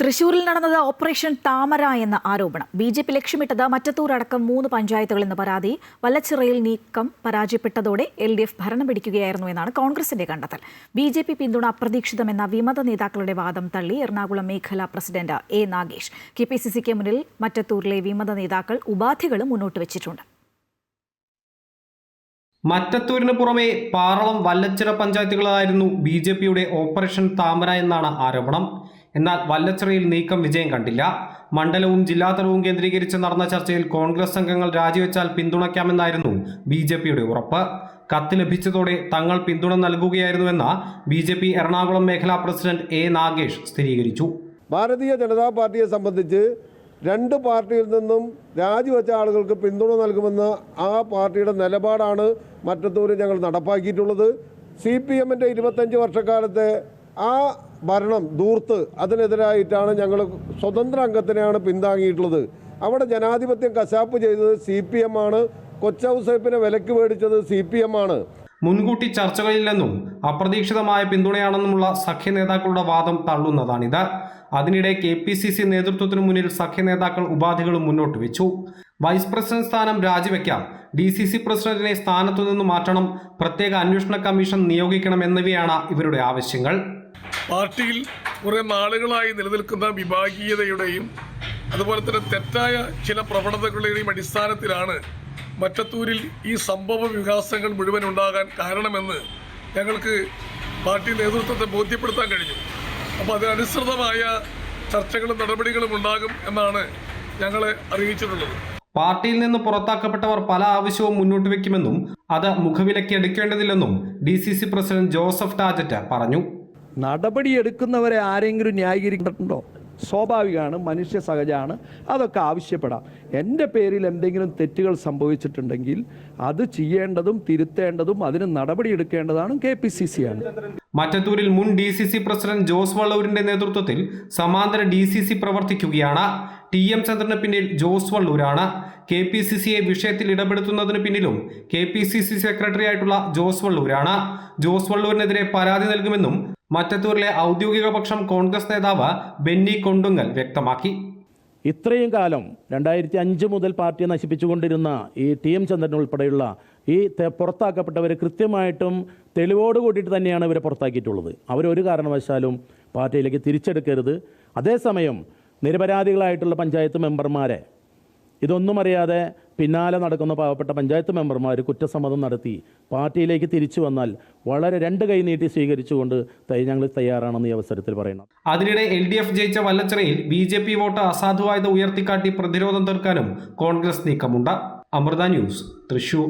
തൃശൂരിൽ നടന്നത് ഓപ്പറേഷൻ താമര എന്ന ആരോപണം. ബി.ജെ.പി ലക്ഷ്യമിട്ടത് മറ്റത്തൂർ അടക്കം 3 പഞ്ചായത്തുകളെന്ന പരാതി. വല്ലച്ചിറയിൽ നീക്കം പരാജയപ്പെട്ടതോടെ എൽ.ഡി.എഫ് ഭരണം പിടിക്കുകയായിരുന്നു എന്നാണ് കോൺഗ്രസിന്റെ കണ്ടെത്തൽ. ബി.ജെ.പി പിന്തുണ അപ്രതീക്ഷിതമെന്ന വിമത നേതാക്കളുടെ വാദം തള്ളി എറണാകുളം മേഖലാ പ്രസിഡന്റ് എ. നാഗേഷ്. കെ.പി.സി.സിക്ക് മുന്നിൽ മറ്റത്തൂരിലെ വിമത നേതാക്കൾ ഉപാധികളും മുന്നോട്ട് വെച്ചിട്ടുണ്ട്. മറ്റത്തൂരിന് പുറമെ പാറളം, വല്ലച്ചിറ പഞ്ചായത്തുകളായിരുന്നു ബി.ജെ.പിയുടെ ഓപ്പറേഷൻ താമര എന്നാണ് ആരോപണം. എന്നാൽ വല്ലച്ചിറയിൽ നീക്കം വിജയം കണ്ടില്ല. മണ്ഡലവും ജില്ലാതലവും കേന്ദ്രീകരിച്ച് നടന്ന ചർച്ചയിൽ കോൺഗ്രസ് അംഗങ്ങൾ രാജിവെച്ചാൽ പിന്തുണയ്ക്കാമെന്നായിരുന്നു ബി.ജെ.പിയുടെ ഉറപ്പ്. കത്ത് ലഭിച്ചതോടെ തങ്ങൾ പിന്തുണ നൽകുകയായിരുന്നുവെന്ന് ബി.ജെ.പി എറണാകുളം മേഖലാ പ്രസിഡന്റ് എ. നാഗേഷ് സ്ഥിരീകരിച്ചു. ഭാരതീയ ജനതാ പാർട്ടിയെ സംബന്ധിച്ച് 2 പാർട്ടിയിൽ നിന്നും രാജിവെച്ച ആളുകൾക്ക് പിന്തുണ നൽകുമെന്ന ആ പാർട്ടിയുടെ നിലപാടാണ് മറ്റത്തൂരിൽ ഞങ്ങൾ നടപ്പാക്കിയിട്ടുള്ളത്. CPM-ന്റെ 25 വർഷക്കാലത്തെ ആ ഭരണം ദൂർത്ത് അതിനെതിരായിട്ടാണ് ഞങ്ങൾ സ്വതന്ത്ര അംഗത്തിനെയാണ് പിന്താങ്ങിയിട്ടുള്ളത്. അവിടെ ജനാധിപത്യം കശാപ്പ് ചെയ്തത് CPM ആണ്. കൊച്ചൗസേപ്പിനെ വിലക്ക് മേടിച്ചത് CPM ആണ്. മുൻകൂട്ടി ചർച്ചകളില്ലെന്നും അപ്രതീക്ഷിതമായ പിന്തുണയാണെന്നുമുള്ള സഖ്യ നേതാക്കളുടെ വാദം തള്ളുന്നതാണിത്. അതിനിടെ കെ.പി.സി.സി നേതൃത്വത്തിനു മുന്നിൽ സഖ്യ നേതാക്കൾ ഉപാധികളും മുന്നോട്ട് വെച്ചു. വൈസ് പ്രസിഡന്റ് സ്ഥാനം രാജിവെക്കാം, DCC പ്രസിഡന്റിനെ സ്ഥാനത്തു നിന്ന് മാറ്റണം, പ്രത്യേക അന്വേഷണ കമ്മീഷൻ നിയോഗിക്കണം എന്നിവയാണ് ഇവരുടെ ആവശ്യങ്ങൾ. പാർട്ടിയിൽ കുറെ നാളുകളായി നിലനിൽക്കുന്ന വിഭാഗീയതയുടെയും അതുപോലെ തന്നെ തെറ്റായ ചില പ്രവണതകളുടെയും അടിസ്ഥാനത്തിലാണ് മറ്റത്തൂരിൽ ഈ സംഭവ വികാസങ്ങൾ മുഴുവൻ ഉണ്ടാകാൻ കാരണമെന്ന് ഞങ്ങൾക്ക് പാർട്ടി നേതൃത്വത്തെ ബോധ്യപ്പെടുത്താൻ കഴിഞ്ഞു. അപ്പോൾ അതിനനുസൃതമായ ചർച്ചകളും നടപടികളും ഉണ്ടാകും എന്നാണ് ഞങ്ങളെ അറിയിച്ചിട്ടുള്ളത്. പാർട്ടിയിൽ നിന്ന് പുറത്താക്കപ്പെട്ടവർ പല ആവശ്യവും മുന്നോട്ട് വെക്കുമെന്നും അത് മുഖവിലയ്ക്ക് എടുക്കേണ്ടതില്ലെന്നും DCC പ്രസിഡന്റ് ജോസഫ് ടാജറ്റ് പറഞ്ഞു. നടപടിയെടുക്കുന്നവരെ ആരെങ്കിലും ന്യായീകരിക്കുന്നുണ്ടോ? സ്വാഭാവികമാണ്, മനുഷ്യ സഹജമാണ്, അതൊക്കെ ആവശ്യപ്പെടാം. എൻ്റെ പേരിൽ എന്തെങ്കിലും തെറ്റുകൾ സംഭവിച്ചിട്ടുണ്ടെങ്കിൽ അത് ചെയ്യേണ്ടതും തിരുത്തേണ്ടതും അതിന് നടപടിയെടുക്കേണ്ടതാണ് KPCC ആണ്. മറ്റത്തൂരിൽ മുൻ DCC പ്രസിഡന്റ് ജോസ് വള്ളൂരിന്റെ നേതൃത്വത്തിൽ സമാന്തര DCC പ്രവർത്തിക്കുകയാണ്. TM ചന്ദ്രന് പിന്നിൽ ജോസ് വള്ളൂരാണ്. KPCCയെ വിഷയത്തിൽ ഇടപെടുത്തുന്നതിന് പിന്നിലും KPCC സെക്രട്ടറി ആയിട്ടുള്ള ജോസ് വള്ളൂരാണ്. ജോസ് വള്ളൂരിനെതിരെ പരാതി നൽകുമെന്നും മറ്റത്തൂരിലെ ഔദ്യോഗിക പക്ഷം കോൺഗ്രസ് നേതാവ് ബെന്നി കൊണ്ടുങ്ങൽ വ്യക്തമാക്കി. ഇത്രയും കാലം 2005 മുതൽ പാർട്ടിയെ നശിപ്പിച്ചുകൊണ്ടിരുന്ന ഈ TM ചന്ദ്രൻ ഉൾപ്പെടെയുള്ള ഈ പുറത്താക്കപ്പെട്ടവരെ കൃത്യമായിട്ടും തെളിവോട് കൂട്ടിയിട്ട് തന്നെയാണ് ഇവരെ പുറത്താക്കിയിട്ടുള്ളത്. അവരൊരു കാരണവശാലും പാർട്ടിയിലേക്ക് തിരിച്ചെടുക്കരുത്. അതേസമയം നിരപരാധികളായിട്ടുള്ള പഞ്ചായത്ത് മെമ്പർമാരെ ഇതൊന്നും അറിയാതെ പിന്നാലെ നടക്കുന്ന പാവപ്പെട്ട പഞ്ചായത്ത് മെമ്പർമാർ കുറ്റസമ്മതം നടത്തി പാർട്ടിയിലേക്ക് തിരിച്ചു വന്നാൽ വളരെ 2 കൈ നീട്ടി സ്വീകരിച്ചുകൊണ്ട് ഞങ്ങൾ തയ്യാറാണെന്ന് ഈ അവസരത്തിൽ പറയുന്നു. അതിനിടെ LDF ജയിച്ച വല്ലച്ചിറയിൽ BJP വോട്ട് അസാധുവായത് ഉയർത്തിക്കാട്ടി പ്രതിരോധം തീർക്കാനും കോൺഗ്രസ് നീക്കമുണ്ട്. അമൃത ന്യൂസ്, തൃശൂർ.